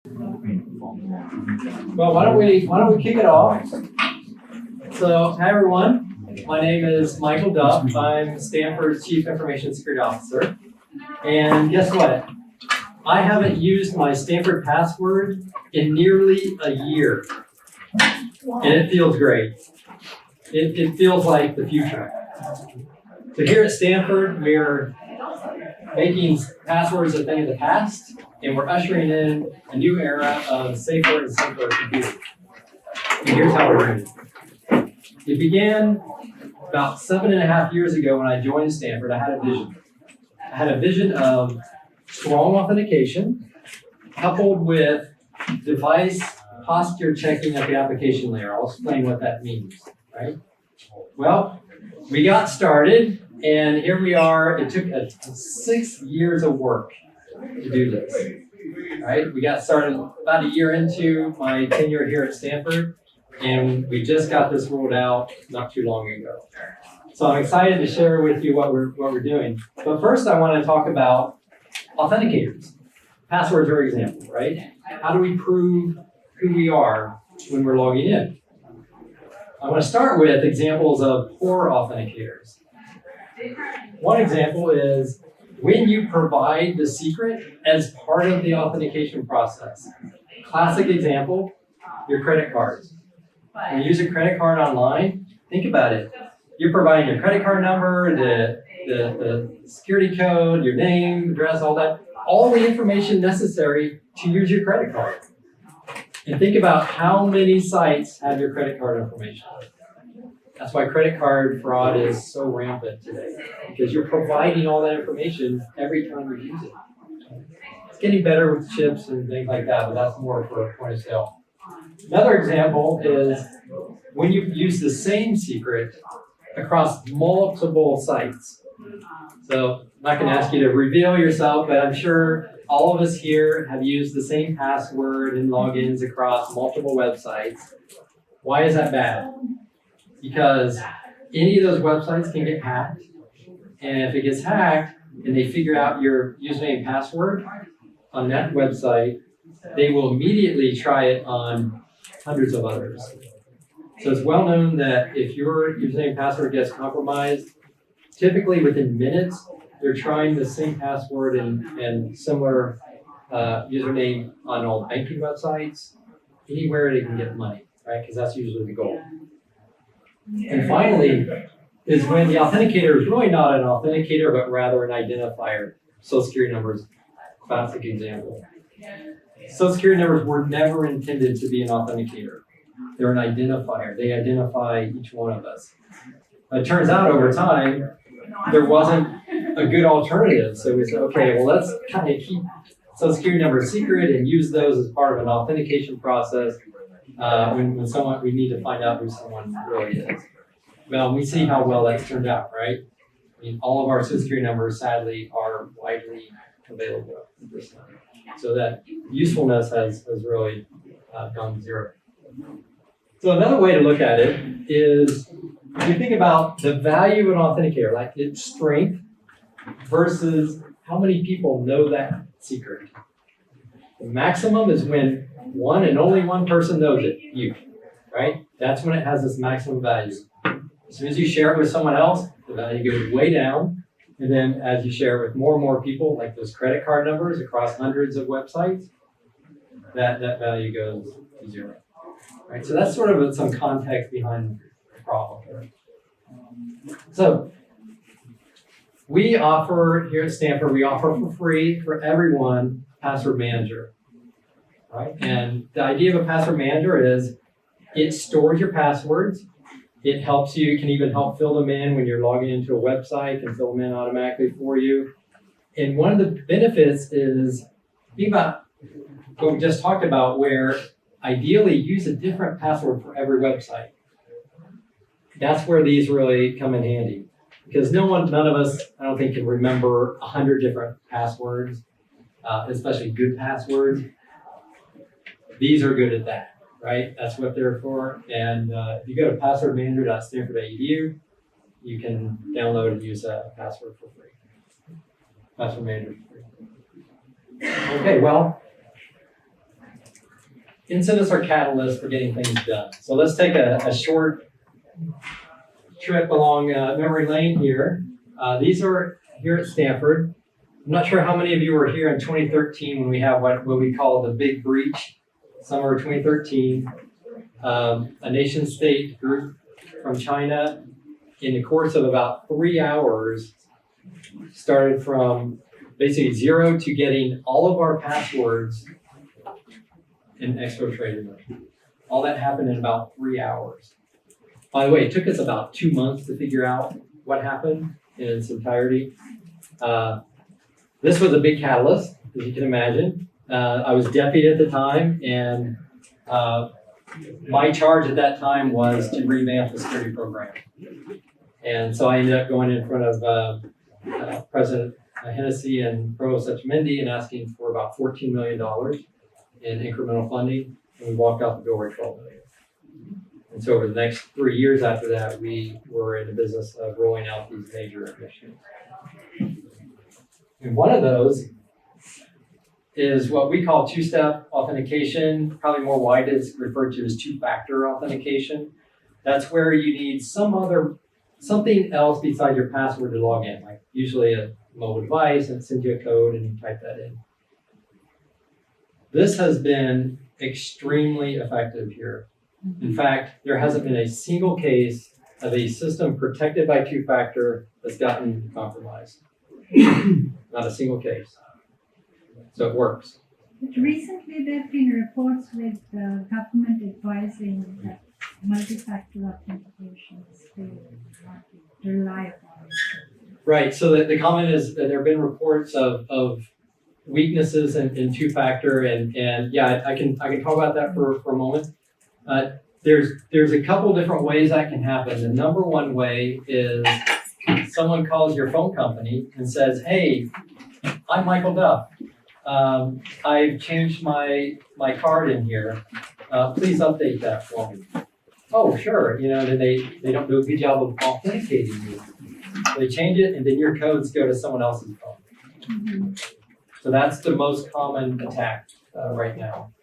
Well, why don't we kick it off? So, hi everyone. My name is Michael Duff. I'm Stanford's Chief Information Security Officer. And guess what? I haven't used my Stanford password in nearly a year. And it feels great. It feels like the future. So here at Stanford, we're making passwords a thing of the past, and we're ushering in a new era of safer and simpler computing. And here's how we're doing it. It began about 7.5 years ago when I joined Stanford. I had a vision. I had a vision of strong authentication coupled with device posture checking at the application layer. I'll explain what that means, right? Well, we got started, and here we are. It took 6 years of work to do this, right? We got started about a year into my tenure here at Stanford, and we just got this rolled out not too long ago. So I'm excited to share with you what we're doing. But first, I want to talk about authenticators. Passwords are an example, right? How do we prove who we are when we're logging in? I want to start with examples of poor authenticators. One example is when you provide the secret as part of the authentication process. Classic example, your credit cards. When you use a credit card online, think about it. You're providing your credit card number, the security code, your name, address, all the information necessary to use your credit card. And think about how many sites have your credit card information. That's why credit card fraud is so rampant today, because you're providing all that information every time you use it. It's getting better with chips and things like that, but that's more for point of sale. Another example is when you use the same secret across multiple sites. So I'm not going to ask you to reveal yourself, but I'm sure all of us here have used the same password and logins across multiple websites. Why is that bad? Because any of those websites can get hacked. And if it gets hacked and they figure out your username and password on that website, they will immediately try it on hundreds of others. So it's well known that if your username and password gets compromised, typically within minutes, they're trying the same password and similar username on all banking websites, anywhere they can get money, right? Because that's usually the goal. And finally, is when the authenticator is really not an authenticator, but rather an identifier. Social security numbers, classic example. Social security numbers were never intended to be an authenticator. They're an identifier. They identify each one of us. But it turns out over time, there wasn't a good alternative. So we said, okay, well, let's kind of keep social security numbers secret and use those as part of an authentication process when we need to find out who someone really is. Well, we see how well that's turned out, right? I mean, all of our social security numbers, sadly, are widely available at this time. So that usefulness has really gone zero. So another way to look at it is if you think about the value of an authenticator, like its strength versus how many people know that secret. The maximum is when one and only one person knows it, you, right? That's when it has this maximum value. As soon as you share it with someone else, the value goes way down. And then as you share it with more and more people, like those credit card numbers across hundreds of websites, that value goes to zero. Right? So that's sort of some context behind the problem. So we offer here at Stanford, we offer for free for everyone Password Manager. Right? And the idea of a password manager is it stores your passwords. It helps you, it can even help fill them in when you're logging into a website, can fill them in automatically for you. And one of the benefits is, think about what we just talked about, where ideally use a different password for every website. That's where these really come in handy. Because none of us, I don't think, can remember 100 different passwords, especially good passwords. These are good at that. Right? That's what they're for. And if you go to passwordmanager.stanford.edu, you can download and use a password for free. Password Manager for free. Okay, well, incidents are catalysts for getting things done. So let's take a short trip along memory lane here. These are here at Stanford. I'm not sure how many of you were here in 2013 when we have what we call the big breach, summer of 2013. A nation state group from China, in the course of about 3 hours, started from basically zero to getting all of our passwords and exfiltrated them. All that happened in about 3 hours. By the way, it took us about 2 months to figure out what happened in its entirety. This was a big catalyst, as you can imagine. I was deputy at the time, and my charge at that time was to revamp the security program. And so I ended up going in front of President Hennessy and Provost Etchemendy and asking for about $14 million in incremental funding, and we walked out the door at $12 million. And so over the next 3 years after that, we were in the business of rolling out these major initiatives. And one of those is what we call two-step authentication. Probably more widely it's referred to as two-factor authentication. That's where you need something else besides your password to log in, like usually a mobile device, and it sends you a code and you type that in. This has been extremely effective here. In fact, there hasn't been a single case of a system protected by two-factor that's gotten compromised. Not a single case. So it works. But recently there have been reports with the government advising that multi-factor authentication is not rely upon. Right. So the comment is that there have been reports of weaknesses in two-factor, and yeah, I can talk about that for a moment. There's a couple different ways that can happen. The number one way is someone calls your phone company and says, "Hey, I'm Michael Duff. I've changed my card in here. Please update that for me." Oh, sure. Then they don't do a good job of authenticating you. They change it, and then your codes go to someone else's phone. Mm-hmm. So that's the most common attack right now.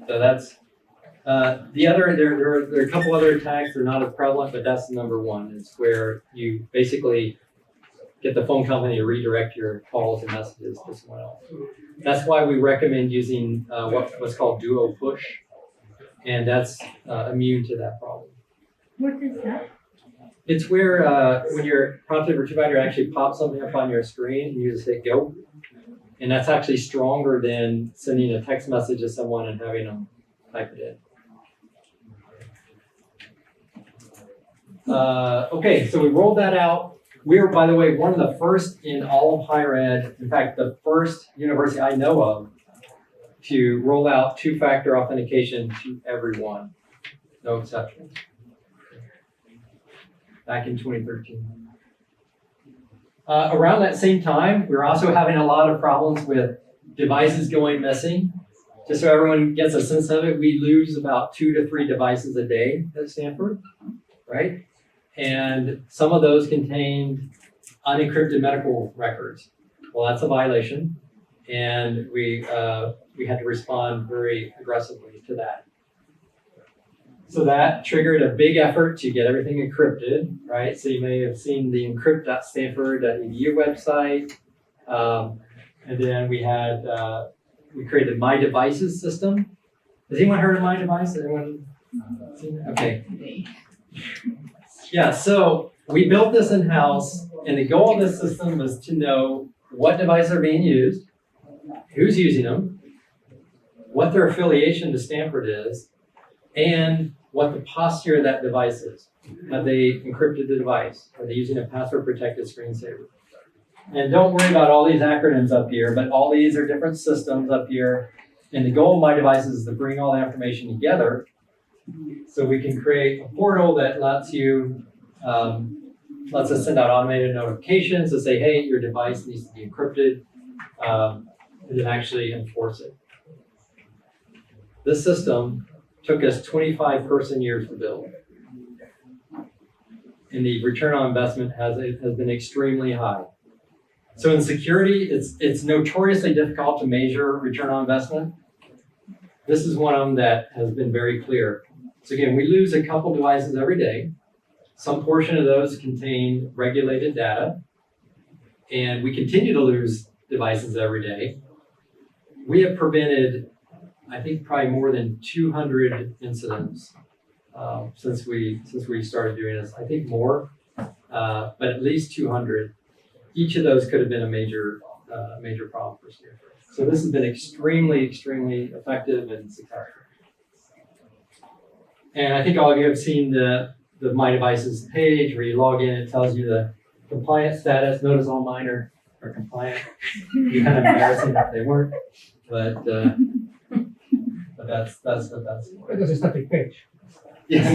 So that's the other. There are a couple other attacks. They're not as prevalent, but that's the number one. It's where you basically get the phone company to redirect your calls and messages to someone else. That's why we recommend using what's called duo push, and that's immune to that problem. What is that? It's where when you're prompted for two-factor, actually pops something up on your screen and you just hit go. And that's actually stronger than sending a text message to someone and having them type it in. Okay, so we rolled that out. We were, by the way, one of the first in all of higher ed, in fact, the first university I know of to roll out two-factor authentication to everyone. No exceptions. Back in 2013. Around that same time, we were also having a lot of problems with devices going missing. Just so everyone gets a sense of it, we lose about 2 to 3 devices a day at Stanford, right? And some of those contained unencrypted medical records. Well, that's a violation, and we had to respond very aggressively to that. So that triggered a big effort to get everything encrypted, right? So you may have seen the encrypt.stanford.edu website. And then we created My Devices system. Has anyone heard of My Device? Anyone seen that? Okay. Yeah, so we built this in-house, and the goal of this system was to know what devices are being used, who's using them, what their affiliation to Stanford is, and what the posture of that device is. Have they encrypted the device? Are they using a password-protected screensaver? And don't worry about all these acronyms up here, but all these are different systems up here. And the goal of My Devices is to bring all that information together so we can create a portal that lets us send out automated notifications to say, hey, your device needs to be encrypted, and then actually enforce it. This system took us 25 person years to build. And the return on investment has been extremely high. So in security, it's notoriously difficult to measure return on investment. This is one of them that has been very clear. So again, we lose a couple devices every day. Some portion of those contain regulated data, and we continue to lose devices every day. We have prevented, I think, probably more than 200 incidents since we started doing this. I think more, but at least 200. Each of those could have been a major problem for Stanford. So this has been extremely effective and successful. And I think all of you have seen the My Devices page where you log in. It tells you the compliance status. Notice all mine are compliant. It'd be kind of embarrassing if they weren't, but that's what that's for. It was a static page. Yeah.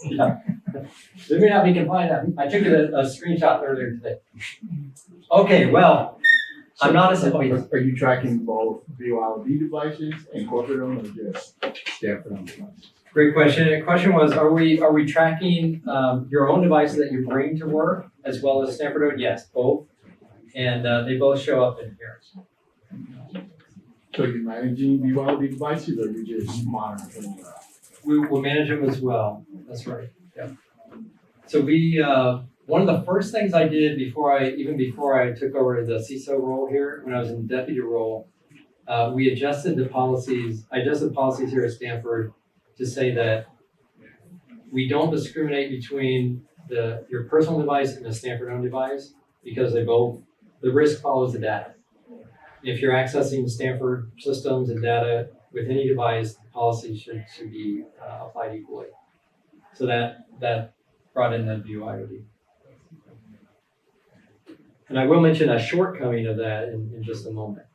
Yeah. They may not be compliant. I took a screenshot earlier today. Okay, well, I'm not a Are you tracking both BYOD devices and corporate owned or just Stanford owned devices? Great question. The question was, are we tracking your own devices that you bring to work as well as Stanford owned? Yes, both. And they both show up in here. So you're managing BYOD devices or you just monitoring them? We will manage them as well. That's right. Yeah. So we one of the first things I did before I took over the CISO role here, when I was in the deputy role, we adjusted the policies. I adjusted policies here at Stanford to say that we don't discriminate between your personal device and a Stanford-owned device because the risk follows the data. If you're accessing Stanford systems and data with any device, the policy should be applied equally. So that brought in the BYOD. And I will mention a shortcoming of that in just a moment.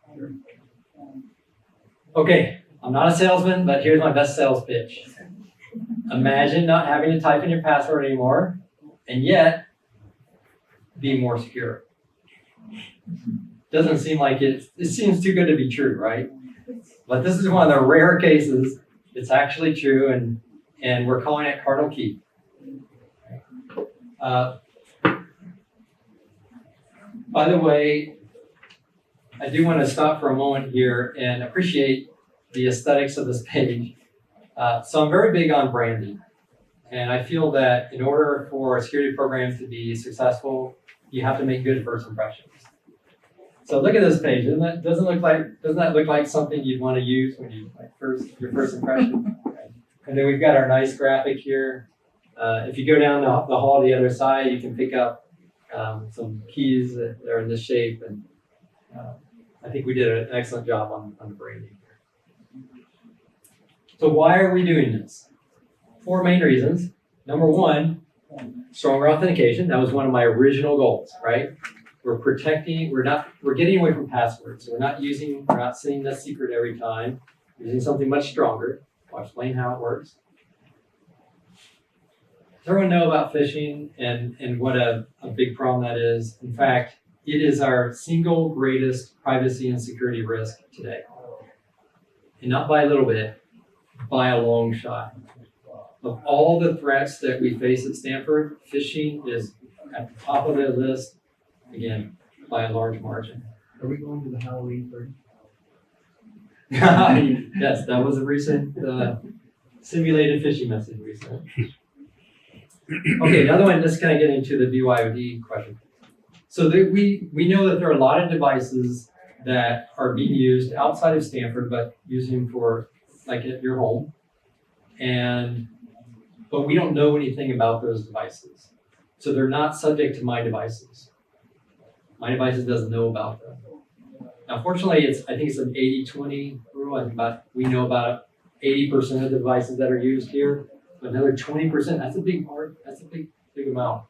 Okay, I'm not a salesman, but here's my best sales pitch. Imagine not having to type in your password anymore, and yet be more secure. Doesn't seem like it seems too good to be true, right? But this is one of the rare cases it's actually true, and we're calling it Cardinal Key. By the way, I do want to stop for a moment here and appreciate the aesthetics of this page. So I'm very big on branding, and I feel that in order for a security program to be successful, you have to make good first impressions. So look at this page. Doesn't that look like something you'd want to use when you your first impression? And then we've got our nice graphic here. If you go down the hall to the other side, you can pick up some keys that are in this shape, and I think we did an excellent job on the branding here. So why are we doing this? 4 main reasons. Number one, stronger authentication. That was one of my original goals, right? We're getting away from passwords. So we're not saying the secret every time. We're using something much stronger. I'll explain how it works. Does everyone know about phishing and what a big problem that is? In fact, it is our single greatest privacy and security risk today. And not by a little bit, by a long shot. Of all the threats that we face at Stanford, phishing is at the top of the list, again, by a large margin. Are we going to the Halloween party? Yes, that was a recent simulated phishing message we sent. Okay, another one, let's kind of get into the BYOD question. So we know that there are a lot of devices that are being used outside of Stanford, but using for like at your home. But we don't know anything about those devices. So they're not subject to My Devices. My Devices doesn't know about them. Now, fortunately, I think it's an 80-20 rule. I think we know about 80% of the devices that are used here, but another 20%, that's a big part. That's a big amount.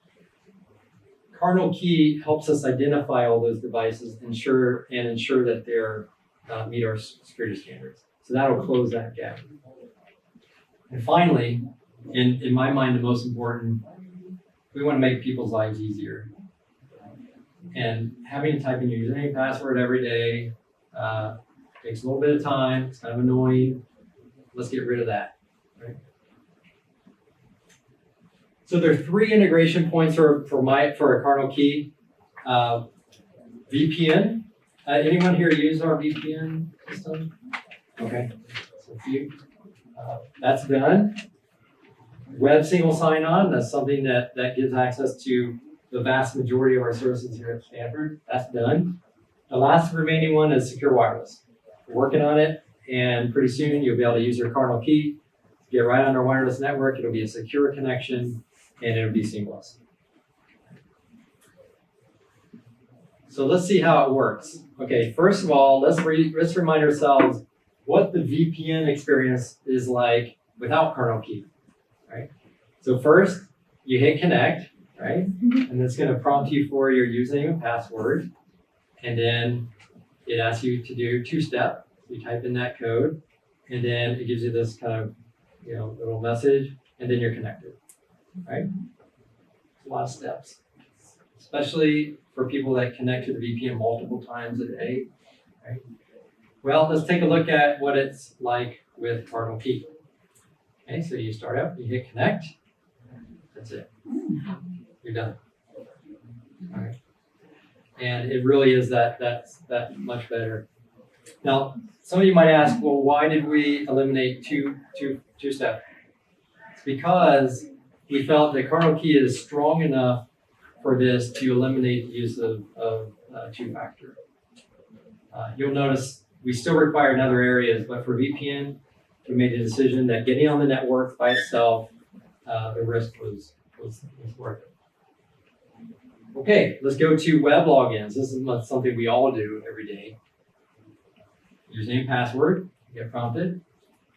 Cardinal Key helps us identify all those devices, ensure that they're meet our security standards. So that'll close that gap. And finally, in my mind, the most important, we want to make people's lives easier. And having to type in your username and password every day takes a little bit of time. It's kind of annoying. Let's get rid of that. Right? So there are 3 integration points for a Cardinal Key. VPN. Anyone here use our VPN system? Okay. So if you, that's done. Web single sign-on, that's something that gives access to the vast majority of our services here at Stanford. That's done. The last remaining one is secure wireless. We're working on it, and pretty soon you'll be able to use your Cardinal Key, get right on our wireless network. It'll be a secure connection, and it'll be seamless. So let's see how it works. Okay, first of all, let's remind ourselves what the VPN experience is like without Cardinal Key, right? So first, you hit connect, right? And it's going to prompt you for your username and password. And then it asks you to do two-step. You type in that code, and then it gives you this kind of, little message, and then you're connected, right? It's a lot of steps, especially for people that connect to the VPN multiple times a day, right? Well, let's take a look at what it's like with Cardinal Key. Okay, so you start up, you hit connect. That's it. You're done. All right. And it really is that much better. Now, some of you might ask, well, why did we eliminate two-step? It's because we felt that Cardinal Key is strong enough for this to eliminate the use of two-factor. You'll notice we still require in other areas, but for VPN, we made the decision that getting on the network by itself, the risk was worth it. Okay, let's go to web logins. This is something we all do every day. Username, password, get prompted.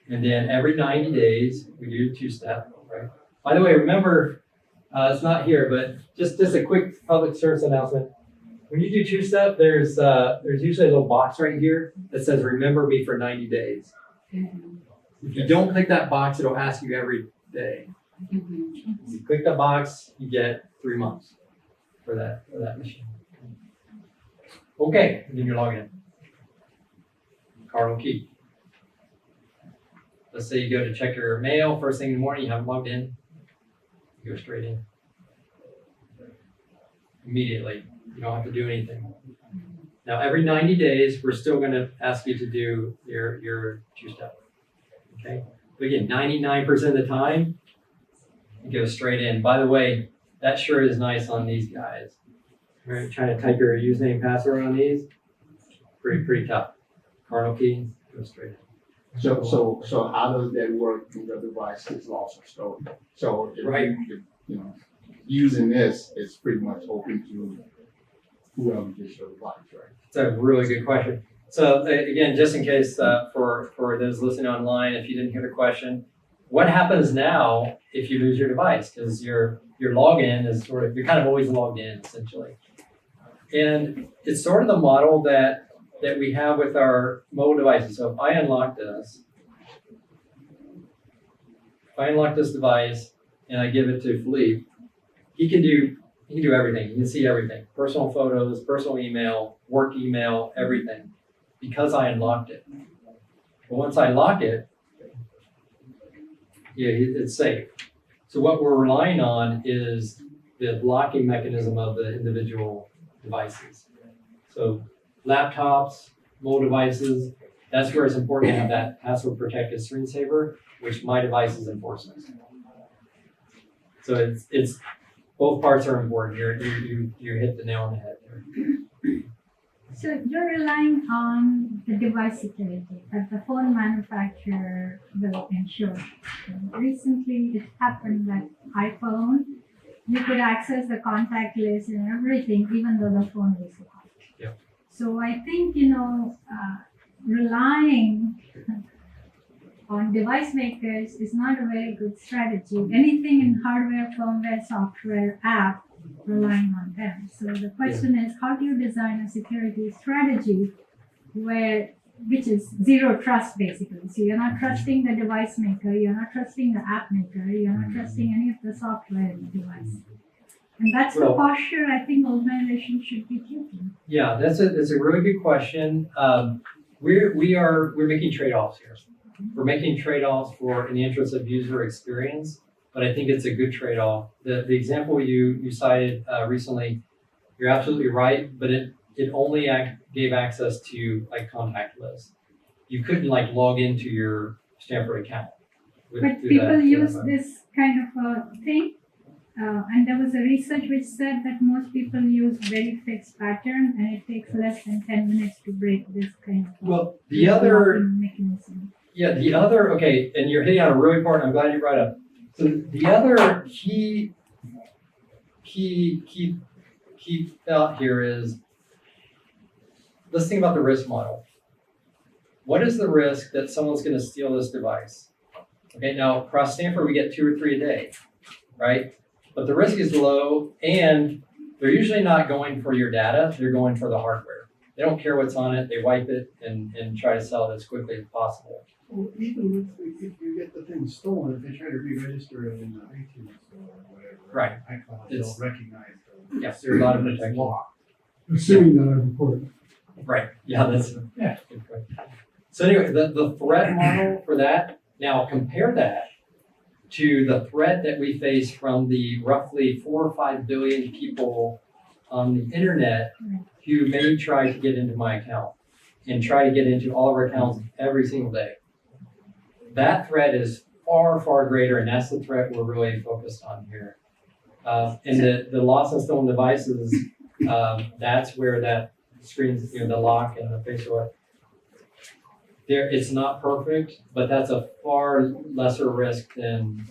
And then every 90 days, we do two-step, right? By the way, remember, it's not here, but just a quick public service announcement. When you do two-step, there's usually a little box right here that says, remember me for 90 days. If you don't click that box, it'll ask you every day. If you click the box, you get 3 months for that machine. Okay, and then you log in. Cardinal Key. Let's say you go to check your mail first thing in the morning, you haven't logged in. You go straight in. Immediately. You don't have to do anything. Now, every 90 days, we're still going to ask you to do your two-step. Okay? But again, 99% of the time, you go straight in. By the way, that sure is nice on these guys. Right? Trying to type your username and password on these, pretty tough. Cardinal Key, go straight in. So how does that work when your device is lost or stolen? So if Right. Using this, it's pretty much open to whoever gets your device, right? It's a really good question. So again, just in case for those listening online, if you didn't hear the question, what happens now if you lose your device? Because your login is you're kind of always logged in essentially. And it's sort of the model that we have with our mobile devices. So if I unlock this device and I give it to Philippe, he can do everything. He can see everything. Personal photos, personal email, work email, everything. Because I unlocked it. But once I lock it, it's safe. So what we're relying on is the blocking mechanism of the individual devices. So laptops, mobile devices, that's where it's important to have that password protected screensaver, which my device is enforcing. So it's both parts are important. You hit the nail on the head there. So you're relying on the device security that the phone manufacturer will ensure. So recently it happened that iPhone, you could access the contact list and everything, even though the phone was locked. Yep. So I think, relying on device makers is not a very good strategy. Anything in hardware, firmware, software, app, relying on them. So the question is, how do you design a security strategy which is zero trust basically? So you're not trusting the device maker, you're not trusting the app maker, you're not trusting any of the software in the device. And that's the posture I think organizations should be taking. Yeah, that's a really good question. We're making trade-offs here. We're making trade-offs in the interest of user experience, but I think it's a good trade-off. The example you cited recently, you're absolutely right, but it only gave access to contact lists. You couldn't log into your Stanford account. But people use this kind of a thing, and there was a research which said that most people use very fixed pattern, and it takes less than 10 minutes to break this kind of Well, the other, blocking mechanism. yeah, the other, okay, and you're hitting on a really important, I'm glad you brought it up. So the other key thought here is, let's think about the risk model. What is the risk that someone's going to steal this device? Okay, now across Stanford, we get 2 or 3 a day, right? But the risk is low, and they're usually not going for your data, they're going for the hardware. They don't care what's on it, they wipe it and try to sell it as quickly as possible. Well, even if you get the thing stolen, if they try to re-register it in the iTunes store or whatever. Right. iCloud, It's- they'll recognize the. Yeah, there's a lot of it's protection. locked. Assuming that I report it. Right, yeah, that's. Yeah. Good point. So anyway, the threat model for that, now compare that to the threat that we face from the roughly 4 or 5 billion people on the internet who may try to get into my account and try to get into all of our accounts every single day. That threat is far, far greater, and that's the threat we're really focused on here. And the lost and stolen devices, that's where that screens, the lock and the facial. It's not perfect, but that's a far lesser risk than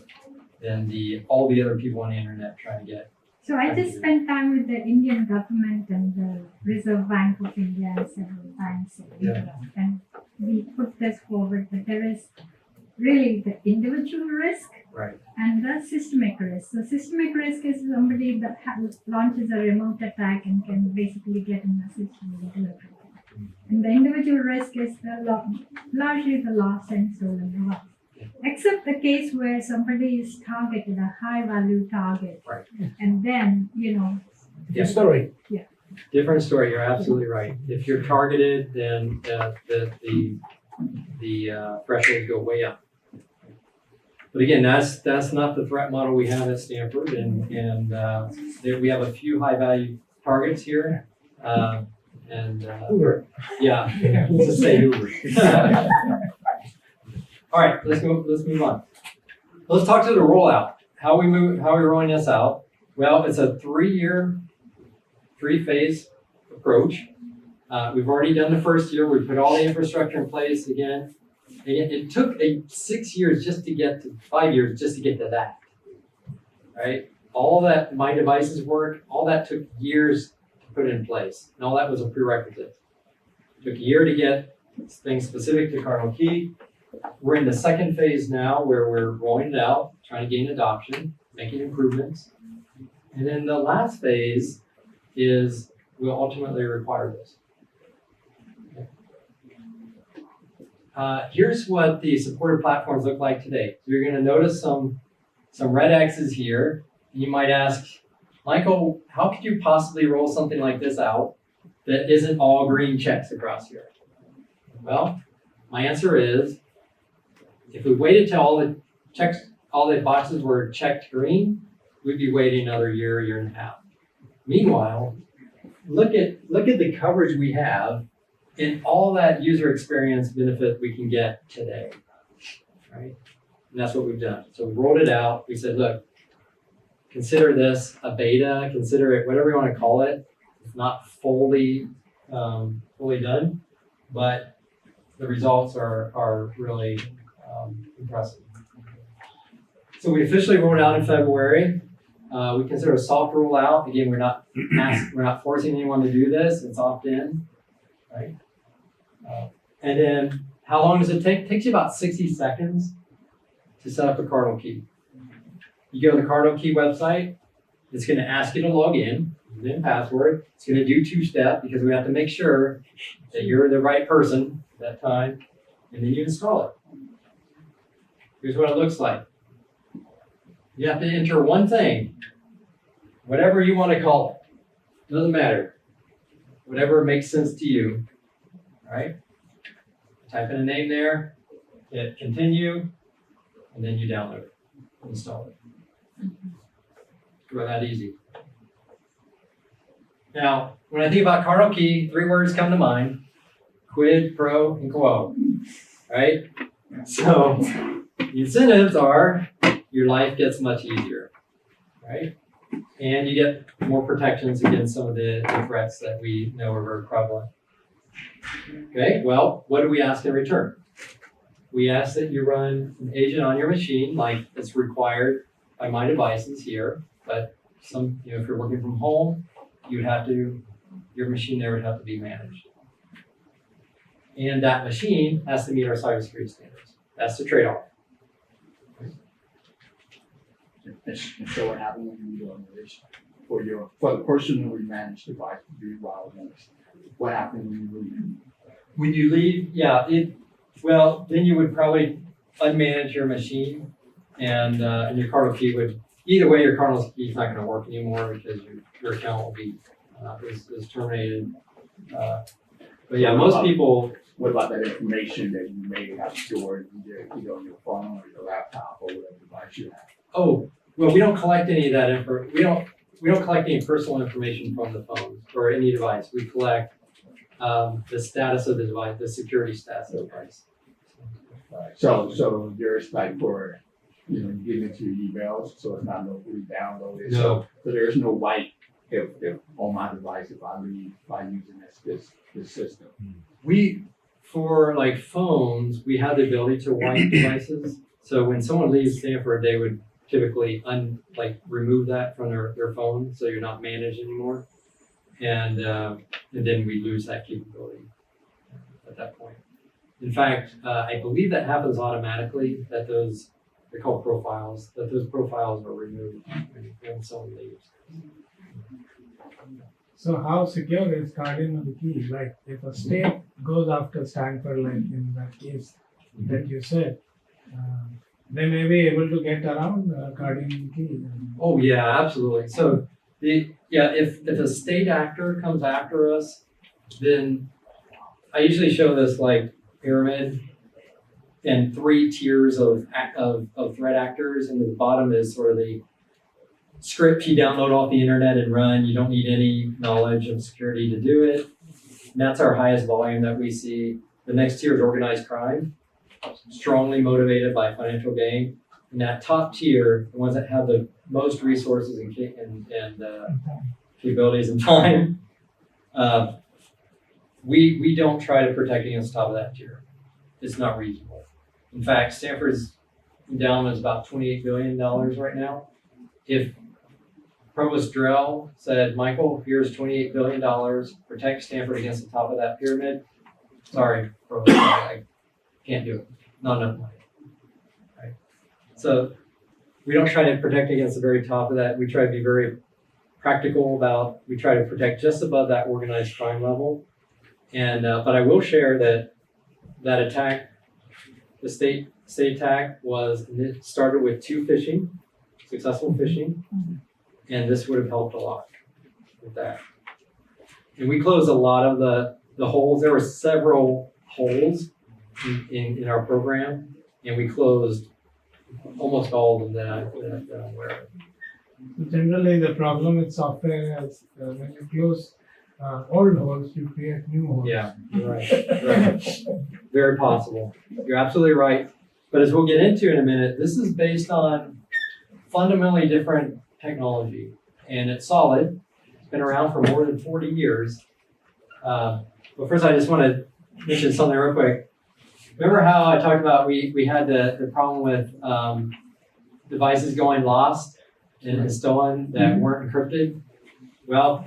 all the other people on the internet trying to get. So I just spent time with the Indian government and the Reserve Bank of India and several banks, and we put this forward that there is really the individual risk Right. and the systemic risk. So systemic risk is somebody that launches a remote attack and can basically get in the system and do everything. And the individual risk is largely the loss and stolen device. Except the case where somebody is targeted, a high value target. Right. And then, Yeah. Story. Different story. You're absolutely right. If you're targeted, then the thresholds go way up. But again, that's not the threat model we have at Stanford, and we have a few high value targets here, Uber. yeah, let's just say Uber. All right, let's move on. Let's talk to the rollout. How are we rolling this out? Well, it's a 3-phase approach. We've already done the first year. We put all the infrastructure in place again. And it took 6 years just to get to 5 years just to get to that. Right? All that my devices work, all that took years to put in place. And all that was a prerequisite. It took a year to get things specific to Cardinal Key. We're in the second phase now where we're rolling it out, trying to gain adoption, making improvements. And then the last phase is we'll ultimately require this. Here's what the supported platforms look like today. So you're going to notice some red X's here. And you might ask, Michael, how could you possibly roll something like this out that isn't all green checks across here? Well, my answer is, if we waited till all the boxes were checked green, we'd be waiting another year and a half. Meanwhile, look at the coverage we have and all that user experience benefit we can get today, right? And that's what we've done. So we rolled it out. We said, look, consider this a beta, consider it whatever you want to call it. It's not fully done, but the results are really impressive. So we officially rolled out in February. We consider a soft rollout. Again, we're not forcing anyone to do this. It's opt-in, right? And then how long does it take? It takes you about 60 seconds to set up a Cardinal Key. You go to the Cardinal Key website. It's going to ask you to log in, then password. It's going to do 2-step because we have to make sure that you're the right person at that time, and then you install it. Here's what it looks like. You have to enter one thing, whatever you want to call it. Doesn't matter. Whatever makes sense to you. All right? Type in a name there, hit continue, and then you download it, install it. It's really that easy. Now, when I think about Cardinal Key, 3 words come to mind: quid, pro, and quo. Right? So the incentives are your life gets much easier, right? And you get more protections against some of the threats that we know are very prevalent. Okay, well, what do we ask in return? We ask that you run an agent on your machine like it's required by my devices here, but if you're working from home, your machine there would have to be managed. And that machine has to meet our cybersecurity standards. That's the trade-off. And so what happens when you do emulation for the personally managed device to be wild notice? What happens when you leave? When you leave, then you would probably unmanage your machine, and your Cardinal Key would, either way, your Cardinal Key is not going to work anymore because your account will be is terminated. But yeah, most people. What about that information that you may have stored either on your phone or your laptop or whatever device you have? Oh, well, we don't collect any of that info. We don't collect any personal information from the phone or any device. We collect the status of the device, the security status of the device. So there's like for, you get into your emails, so it's not locally downloaded. No. So there's no wipe if on my device if I leave by using this system. For like phones, we have the ability to wipe devices. So when someone leaves Stanford, they would typically remove that from their phone, so you're not managed anymore, and then we lose that capability at that point. In fact, I believe that happens automatically. That they're called profiles. That those profiles are removed when someone leaves. So how secure is Cardinal Key? Like if a state goes after Stanford, like in that case that you said, they may be able to get around Cardinal Key. Oh yeah, absolutely. So if a state actor comes after us, then I usually show this like pyramid and 3 tiers of threat actors, and the bottom is sort of the script you download off the internet and run. You don't need any knowledge of security to do it. And that's our highest volume that we see. The next tier is organized crime, strongly motivated by financial gain. And that top tier, the ones that have the most resources and capabilities and time, we don't try to protect against the top of that tier. It's not reasonable. In fact, Stanford's endowment is about $28 billion right now. If Provost Drell said, Michael, here's $28 billion, protect Stanford against the top of that pyramid. Sorry, Provost, I can't do it. Not enough money. Right? So we don't try to protect against the very top of that. We try to be very practical we try to protect just above that organized crime level. And but I will share that attack, the state attack it started with 2 successful phishing. And this would have helped a lot with that. And we closed a lot of the holes. There were several holes in our program, and we closed almost all of them that I'm aware of. So generally, the problem with software is when you close old holes, you create new holes. Yeah, you're right. Very possible. You're absolutely right. But as we'll get into in a minute, this is based on fundamentally different technology, and it's solid. It's been around for more than 40 years. But first, I just want to mention something real quick. Remember how I talked about we had the problem with devices going lost and stolen that weren't encrypted? Well,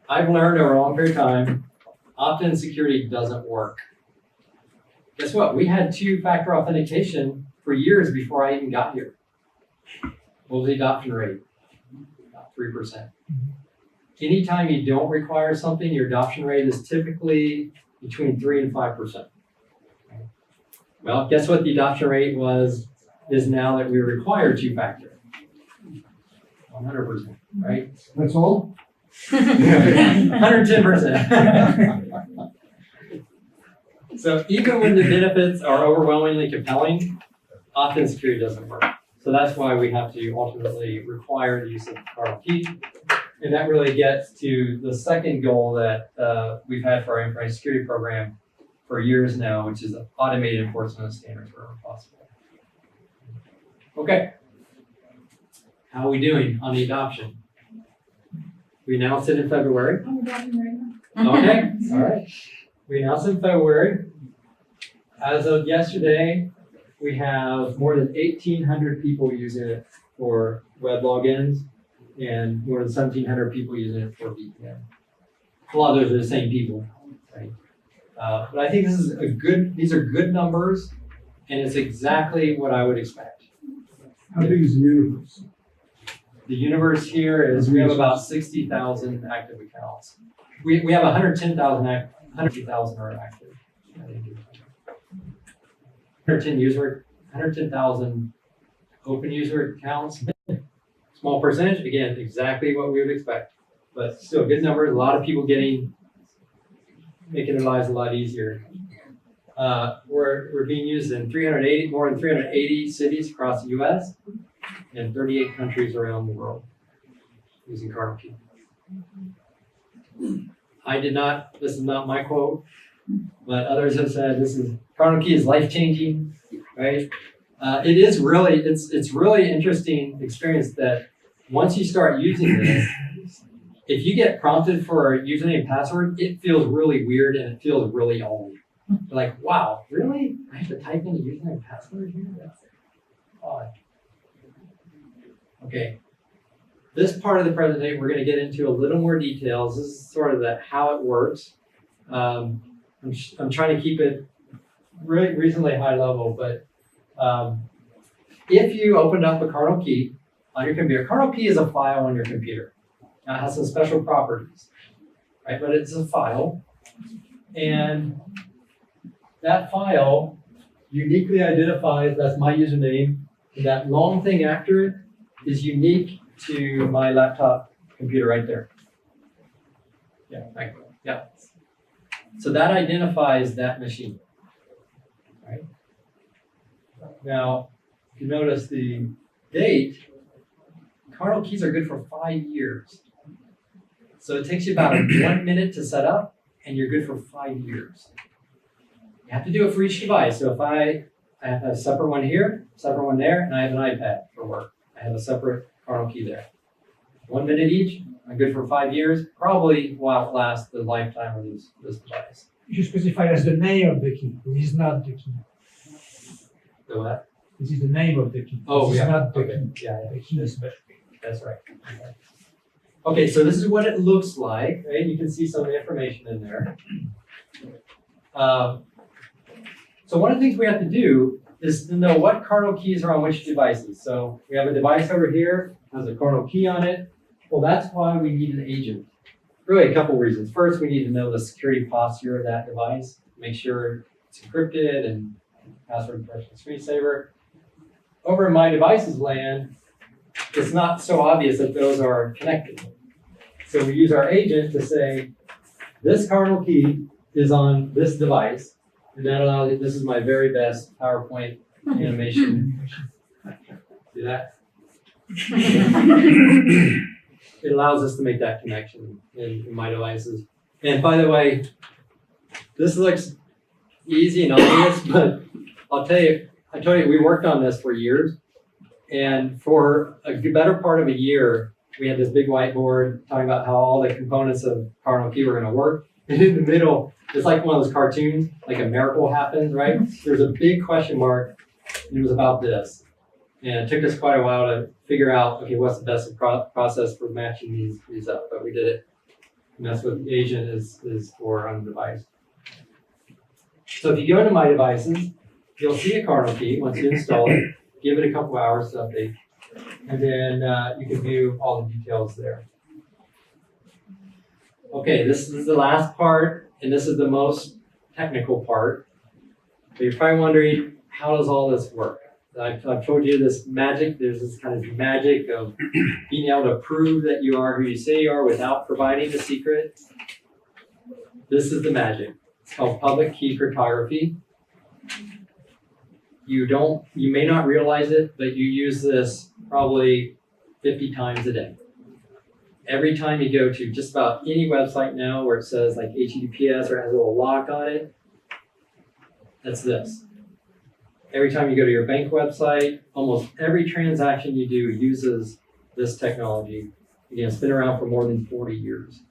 I've learned over a long period of time, opt-in security doesn't work. Guess what? We had 2-factor authentication for years before I even got here. What was the adoption rate? About 3%. Anytime you don't require something, your adoption rate is typically between 3 and 5%. Well, guess what the adoption rate is now that we require 2-factor? 100%, right? That's all? 110%. So even when the benefits are overwhelmingly compelling, opt-in security doesn't work. So that's why we have to ultimately require the use of Cardinal Key. And that really gets to the second goal that we've had for our information security program, for years now, which is automated enforcement of standards wherever possible. Okay. How are we doing on the adoption? We announced it in February. Okay, all right. We announced it in February. As of yesterday, we have more than 1,800 people using it for web logins and more than 1,700 people using it for VPN. A lot of those are the same people, right? But I think these are good numbers, and it's exactly what I would expect. How big is the universe? The universe here is, we have about 60,000 active accounts. We have 110,000 are active. 110,000 open user accounts. Small percentage, again, exactly what we would expect, but still good numbers. A lot of people making their lives a lot easier. We're being used in more than 380 cities across the U.S. and 38 countries around the world using Cardinal Key. This is not my quote, but others have said Cardinal Key is life-changing, right? It's really interesting experience that once you start using this, if you get prompted for a username and password, it feels really weird and it feels really old. You're like, wow, really? I have to type in a username and password here? That's odd. Okay. This part of the presentation, we're going to get into a little more details. This is sort of how it works. I'm trying to keep it reasonably high level, but if you opened up a Cardinal Key on your computer, Cardinal Key is a file on your computer. Now, it has some special properties, right? But it's a file, and that file uniquely identifies, that's my username, and that long thing after it is unique to my laptop computer right there. Yeah. So that identifies that machine, right? Now, if you notice the date, Cardinal Keys are good for 5 years. So it takes you about 1 minute to set up, and you're good for 5 years. You have to do it for each device. So if I have a separate one here, separate one there, and I have an iPad for work. I have a separate Cardinal Key there. 1 minute each, I'm good for 5 years, probably will outlast the lifetime of this device. You should specify as the name of the key. This is not the key. The what? This is the name of the key. Oh, this yeah. is not the Okay. key. Yeah. The key is That's right. Okay, so this is what it looks like, right? You can see some of the information in there. So one of the things we have to do is to know what Cardinal keys are on which devices. So we have a device over here, has a Cardinal key on it. Well, that's why we need an agent. Really a couple reasons. First, we need to know the security posture of that device, make sure it's encrypted and password protection screensaver. Over in My Devices land, it's not so obvious that those are connected. So we use our agent to say, this Cardinal key is on this device, and that allows it, this is my very best PowerPoint animation. See that? It allows us to make that connection in My Devices. And by the way, this looks easy and obvious, but I tell you, we worked on this for years. And for a better part of a year, we had this big whiteboard talking about how all the components of Cardinal Key were going to work. And in the middle, it's like one of those cartoons, like a miracle happens, right? There's a big question mark, and it was about this. And it took us quite a while to figure out, okay, what's the best process for matching these up, but we did it. And that's what the agent is for on the device. So if you go into My Devices, you'll see a Cardinal Key once you install it. Give it a couple hours to update, and then you can view all the details there. Okay, this is the last part, and this is the most technical part. So you're probably wondering, how does all this work? I've told you this magic, there's this kind of magic of being able to prove that you are who you say you are without providing the secret. This is the magic. It's called public key cryptography. You may not realize it, but you use this probably 50 times a day. Every time you go to just about any website now where it says like HTTPS or has a little lock on it, That's this. Every time you go to your bank website, almost every transaction you do uses this technology. Again, it's been around for more than 40 years.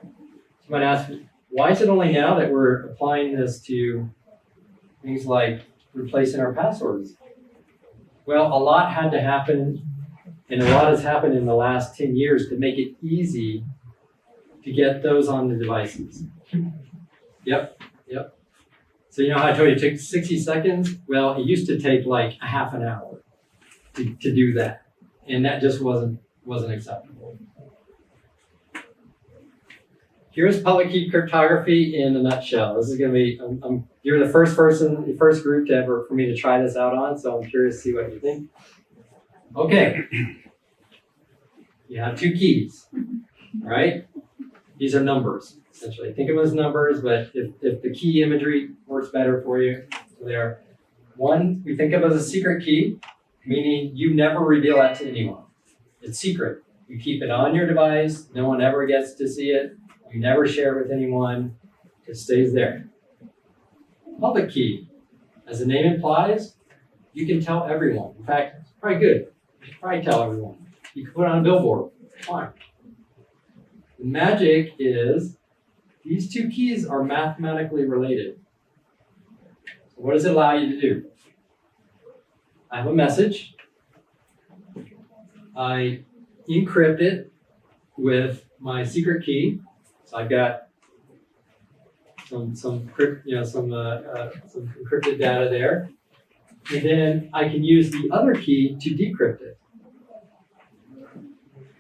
You might ask, why is it only now that we're applying this to things like replacing our passwords? Well, a lot had to happen, and a lot has happened in the last 10 years to make it easy to get those on the devices. Yep. So you know how I told you it took 60 seconds? Well, it used to take like a half an hour to do that. And that just wasn't acceptable. Here's public key cryptography in a nutshell. This is going to be, you're the first group for me to try this out on, so I'm curious to see what you think. Okay. You have two keys, right? These are numbers, essentially. Think of them as numbers, but if the key imagery works better for you, so they are. One, we think of as a secret key, meaning you never reveal that to anyone. It's secret. You keep it on your device. No one ever gets to see it. You never share it with anyone. It stays there. Public key, as the name implies, you can tell everyone. In fact, it's probably good. You should probably tell everyone. You can put it on a billboard. Fine. The magic is these two keys are mathematically related. So what does it allow you to do? I have a message. I encrypt it with my secret key. So I've got some encrypted data there, and then I can use the other key to decrypt it.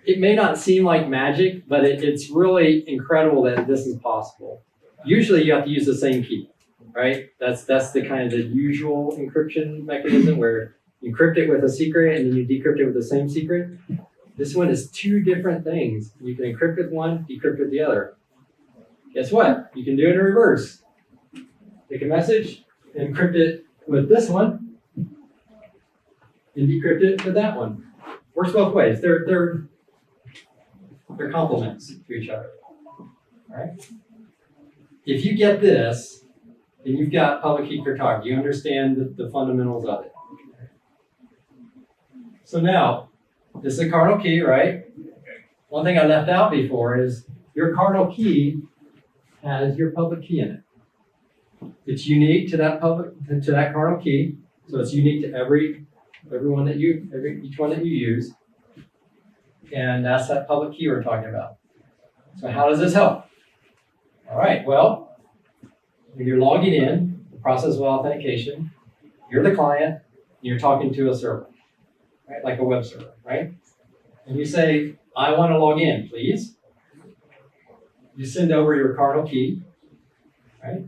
It may not seem like magic, but it's really incredible that this is possible. Usually, you have to use the same key, right? That's the kind of the usual encryption mechanism where you encrypt it with a secret and then you decrypt it with the same secret. This one is two different things. You can encrypt with one, decrypt with the other. Guess what? You can do it in reverse. Take a message, encrypt it with this one, and decrypt it with that one. Works both ways. They're complements to each other. All right? If you get this, then you've got public key cryptography. You understand the fundamentals of it. So now, this is a cardinal key, right? One thing I left out before is your cardinal key has your public key in it. It's unique to that cardinal key, so it's unique to each one that you use, and that's that public key we're talking about. So how does this help? All right. Well, when you're logging in, the process of authentication, you're the client, and you're talking to a server, right? Like a web server, right? And you say, I want to log in, please. You send over your cardinal key, right?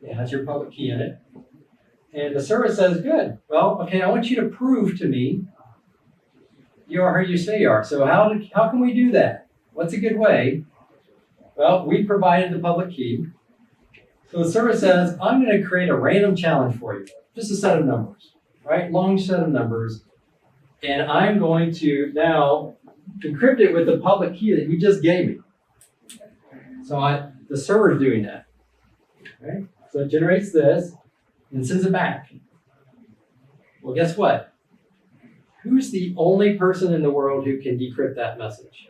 It has your public key in it. And the server says, good. Well, okay, I want you to prove to me you are who you say you are. So how can we do that? What's a good way? Well, we provided the public key. So the server says, I'm going to create a random challenge for you. Just a set of numbers, right? Long set of numbers. And I'm going to now encrypt it with the public key that you just gave me. So the server is doing that. Okay? So it generates this and sends it back. Well, guess what? Who's the only person in the world who can decrypt that message?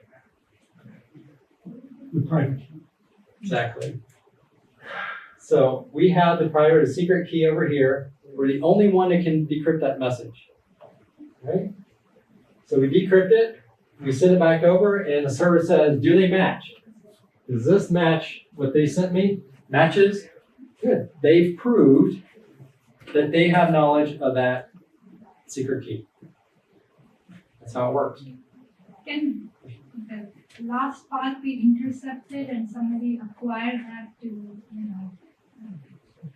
The private key. Exactly. So we have the private secret key over here. We're the only one that can decrypt that message. Right? So we decrypt it, we send it back over, and the server says, do they match? Does this match what they sent me? Matches? Good. They've proved that they have knowledge of that secret key. That's how it works. Can the last part be intercepted and somebody acquire that to,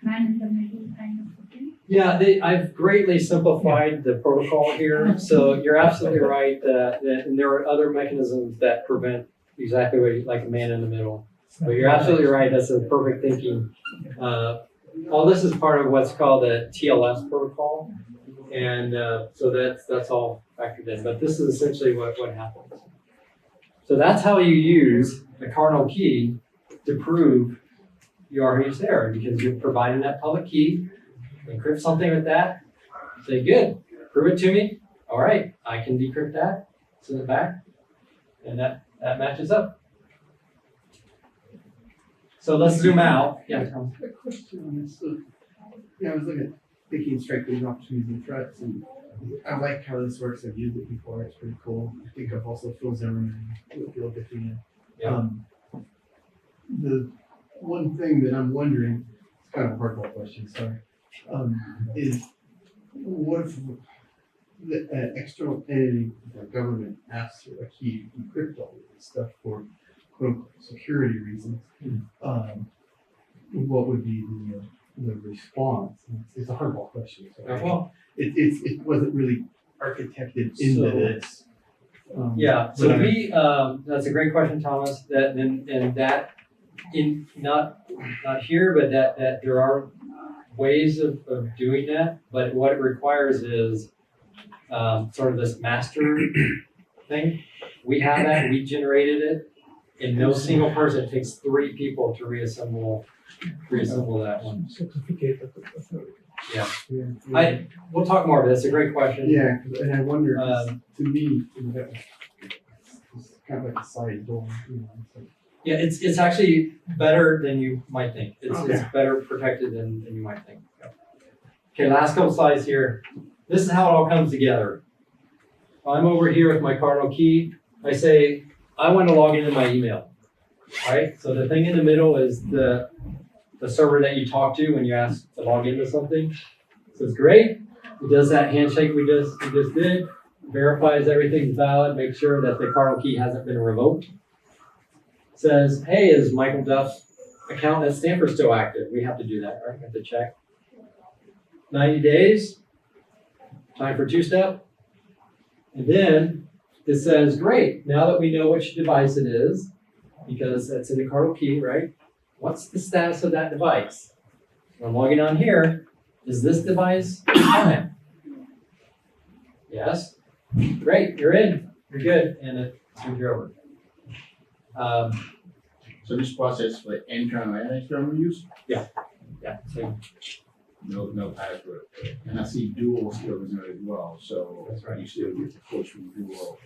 man in the middle kind of thing? Yeah, I've greatly simplified the protocol here. So you're absolutely right and there are other mechanisms that prevent exactly what like a man in the middle. But you're absolutely right. That's a perfect thinking. All this is part of what's called the TLS protocol, and so that's all factored in. But this is essentially what happens. So that's how you use the cardinal key to prove you are who you say are, because you're providing that public key, encrypt something with that. Say, good, prove it to me. All right, I can decrypt that, send it back, and that matches up. So let's zoom out. Yeah, Tom. A question on this. So, yeah, I was thinking strike those opportunities and threats, and I like how this works. I've used it before. It's pretty cool. I think I've also filled in and feel different. Yeah. The one thing that I'm wondering, it's kind of a hardball question, sorry, is what if the external entity, the government, asks for a key to encrypt all of this stuff for quote unquote security reasons? What would be the response? It's a hardball question. So Well, it wasn't really architected into So- this. yeah. but So I- that's a great question, Thomas. That and that in not here, but that there are ways of doing that. But what it requires is sort of this master thing. We have that. We generated it. And no single person. It takes 3 people to reassemble that one. Certificate of authority. Yeah. yeah. We'll talk more, but that's a great question. Yeah, and I wonder, Um, to me, that was kind of like a side door, so. Yeah, it's actually better than you might think. It's Okay. better protected than you might think. Okay, last couple slides here. This is how it all comes together. I'm over here with my Cardinal Key. I say, I want to log into my email. All right, so the thing in the middle is the server that you talk to when you ask to log into something. So it's great. It does that handshake we just did, verifies everything's valid, makes sure that the Cardinal Key hasn't been revoked. Says, hey, is Michael Duff's account at Stanford still active? We have to do that, right? We have to check. 90 days, time for 2-step. And then it says, great, now that we know which device it is, because that's in the Cardinal Key, right? What's the status of that device? So I'm logging on here. Is this device on? Yes. Great, you're in. You're good. And it turns you over. So this process for internal and external use, Yeah, so no password. And I see dual still in there as well, so That's right. you still get the push from dual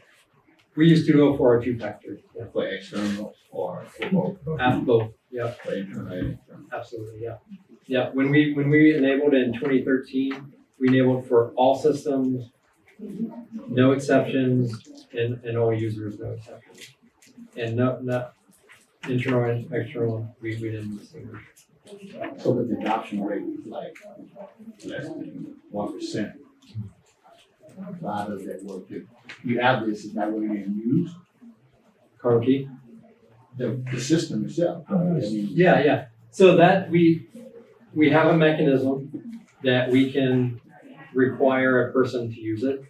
we used to go for our 2-factor. Yeah. for external or for both, After both. Yeah, for internal and external. absolutely. Yeah. Yeah. When we enabled it in 2013, we enabled for all systems, no exceptions, and all users, no exceptions. And not internal and external, we didn't distinguish. So the adoption rate is like less than 1%. How does that work? If you have this, is that really being used? Cardinal Key? The system itself. I mean, Yeah. So that we have a mechanism that we can require a person to use it.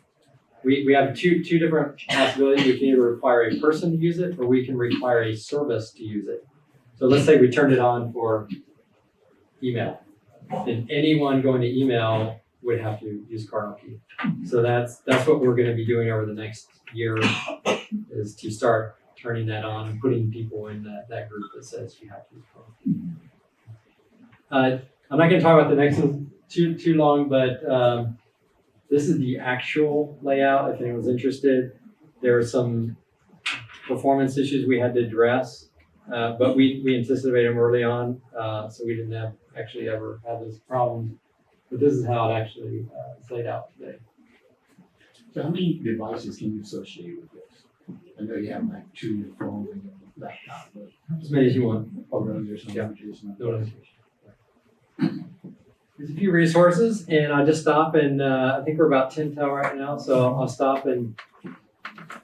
We have two different possibilities. We can either require a person to use it, or we can require a service to use it. So let's say we turned it on for email. Then anyone going to email would have to use Cardinal Key. So that's what we're going to be doing over the next year, is to start turning that on and putting people in that group that says you have to use Cardinal Key. I'm not going to talk about the next one too long, but this is the actual layout. If anyone's interested, there are some performance issues we had to address, but we anticipated them early on, so we didn't actually ever have this problem. But this is how it actually is laid out today. So how many devices can you associate with this? I know you have like 2 phones and a laptop, but As many as you want. probably there's some Yeah. limitations. No notification. There's a few resources, and I'll just stop and I think we're about 10 till right now, so I'll stop and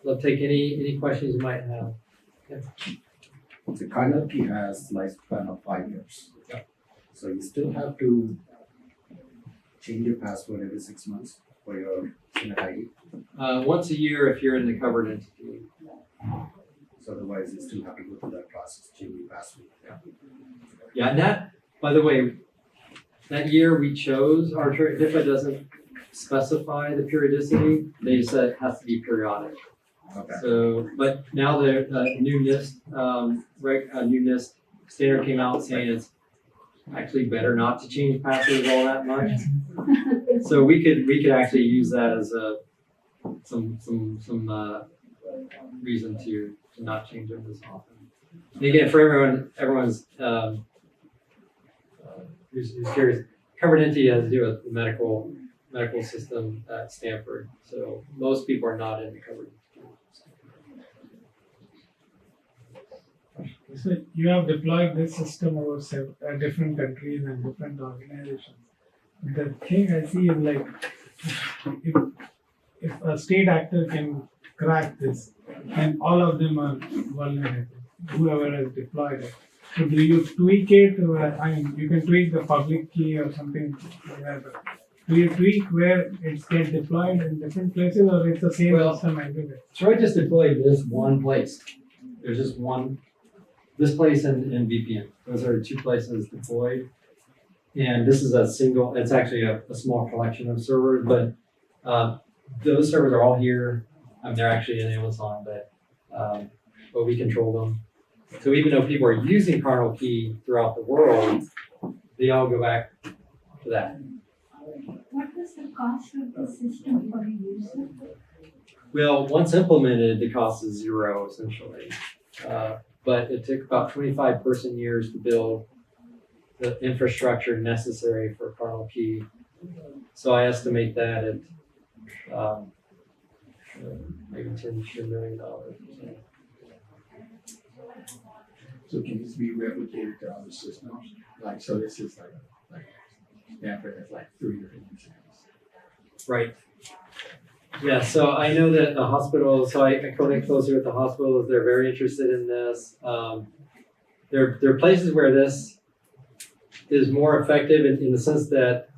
I'll take any questions you might have. The Cardinal Key has lifespan of 5 years. Yeah. So you still have to change your password every 6 months for your Internet ID. Once a year if you're in the covered entity. So otherwise you still have to go through that process, change your password. Yeah, and that, by the way, that year we chose, our HIPAA doesn't specify the periodicity, they just said it has to be periodic. Okay. So, but now the new NIST, new NIST standard came out saying it's actually better not to change passwords all that much. So we could actually use that as some reason to not change them as often. And again, for everyone's who's curious, covered entity has to do with the medical system at Stanford. So most people are not in the covered entity. So you have deployed this system over different countries and different organizations. The thing I see is like, if a state actor can crack this, and all of them are vulnerable, whoever has deployed it. So do you tweak it? I mean, you can tweak the public key or something like that. But do you tweak where it gets deployed in different places, or it's the same system everywhere? Troy just deployed this one place. There's just one, this place and VPN. Those are two places deployed. And this is a single, it's actually a small collection of servers, but those servers are all here. They're actually in Amazon, but we control them. So even though people are using Cardinal Key throughout the world, they all go back to that. What was the cost of the system for a user? Well, once implemented, the cost is zero essentially. But it took about 25 person years to build the infrastructure necessary for Cardinal Key. So I estimate that at maybe $10 million. So can this be replicated to other systems? Like, so this is like Stanford has like 3 different systems. Right. Yeah, so I know that the hospitals, so I connect closely with the hospitals, they're very interested in this. There are places where this is more effective in the sense that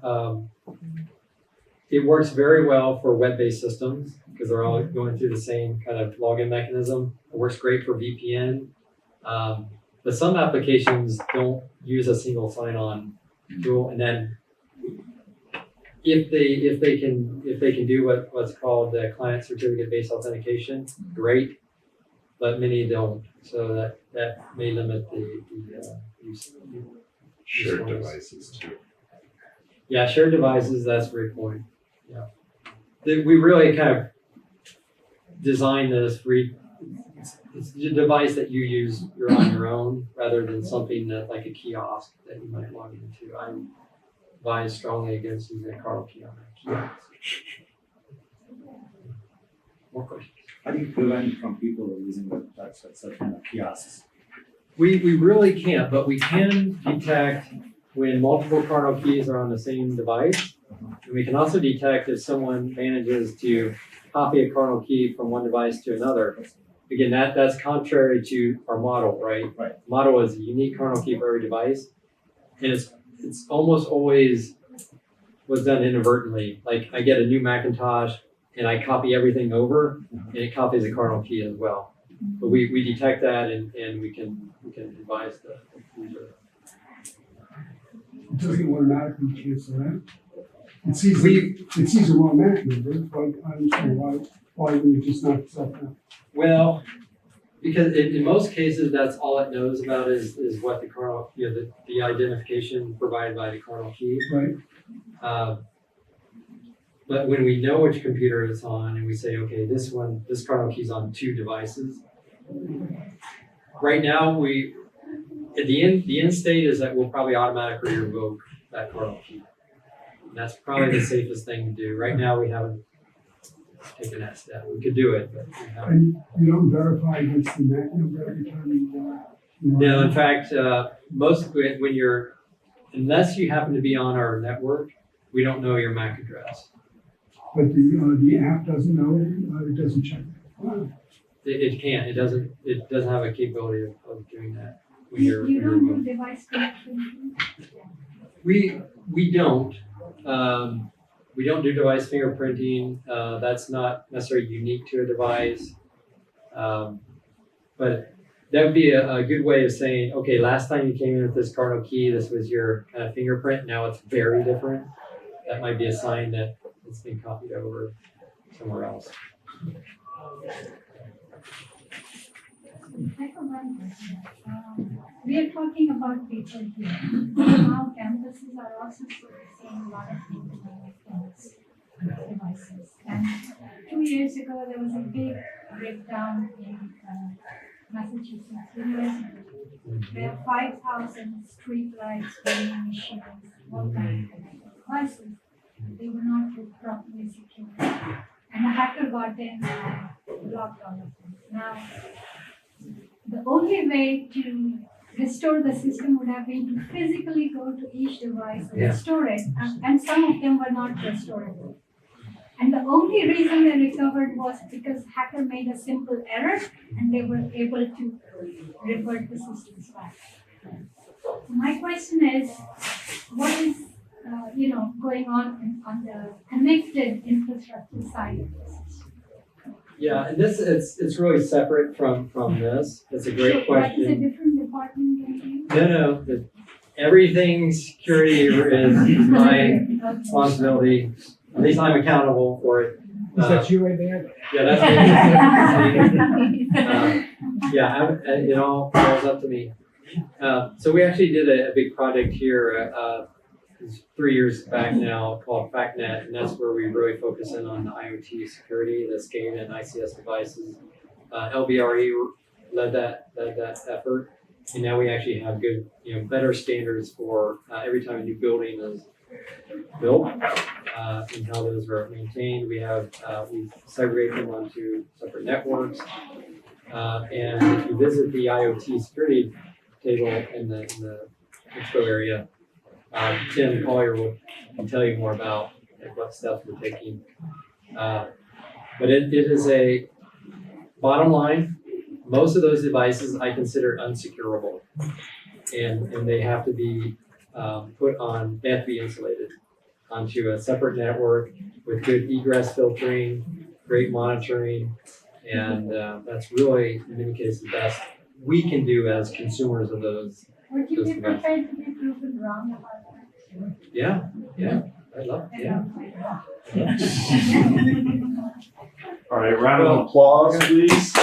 it works very well for web-based systems because they're all going through the same kind of login mechanism. It works great for VPN. But some applications don't use a single sign-on tool, and then if they can do what's called the client certificate-based authentication, great. But many don't, so that may limit the use. Shared devices too. Yeah, shared devices. That's a great point. Yeah, we really kind of designed this it's a device that you use, you're on your own, rather than something that like a kiosk that you might log into. I advise strongly against using a Cardinal Key on a kiosk. More questions? How do you prevent from people using such kind of kiosks? We really can't, but we can detect when multiple Cardinal Keys are on the same device. And we can also detect if someone manages to copy a Cardinal Key from one device to another. Again, that's contrary to our model, right? Right. Model is a unique Cardinal Key for every device. And it's almost always was done inadvertently. Like I get a new Macintosh and I copy everything over and it copies a Cardinal Key as well. But we detect that and we can advise the user. It doesn't automatically cancel that. It sees the wrong MAC number, but I understand why would it just knock itself out? Well, because in most cases, that's all it knows about is what the Cardinal, the identification provided by the Cardinal Key. Right. But when we know which computer it's on and we say, okay, this Cardinal Key's on 2 devices. Right now, the end state is that we'll probably automatically revoke that Cardinal Key. And that's probably the safest thing to do. Right now, we haven't taken that step. We could do it, but we haven't. And you don't verify against the MAC number every time you No, in fact, unless you happen to be on our network, we don't know your MAC address. But the app doesn't know, it doesn't check. Wow. It can't. It doesn't have a capability of doing that. When You don't do device connection? We don't. We don't do device fingerprinting. That's not necessarily unique to a device. But that would be a good way of saying, okay, last time you came in with this Cardinal Key, this was your kind of fingerprint. Now it's very different. That might be a sign that it's been copied over somewhere else. I have one question. we are talking about paper here. Now campuses are also seeing a lot of things, devices. And 2 years ago, there was a big breakdown in Massachusetts University. There are 5,000 streetlights, vending machines, all kinds of devices. They were not properly secured. And a hacker got in and blocked all of them. Now, the only way to restore the system would have been to physically go to each device and restore it, and some of them were not restorable. And the only reason they recovered was because hacker made a simple error and they were able to revert the systems back. So my question is, what is going on the connected infrastructure side of this? Yeah, and it's really separate from this. It's a great question. Is a different department than you? No, everything security is my responsibility. At least I'm accountable for it. Is that you right there? Yeah, that's me. It all falls up to me. So we actually did a big project here 3 years back now called FactNet, and that's where we really focus in on the IoT security, the SCADA and ICS devices. LBRE led that effort, and now we actually have good, better standards for every time a new building is built and how those are maintained. We segregate them onto separate networks, and if you visit the IoT security table in the expo area, Tim Collier will tell you more about what steps we're taking. But it is a bottom line. Most of those devices I consider unsecurable, and they have to be they have to be insulated onto a separate network with good egress filtering, great monitoring, and that's really, in many cases, the best we can do as consumers of those. Would you be prepared to be proven wrong about that? Yeah, I'd love it. Yeah. All right, round of applause, please.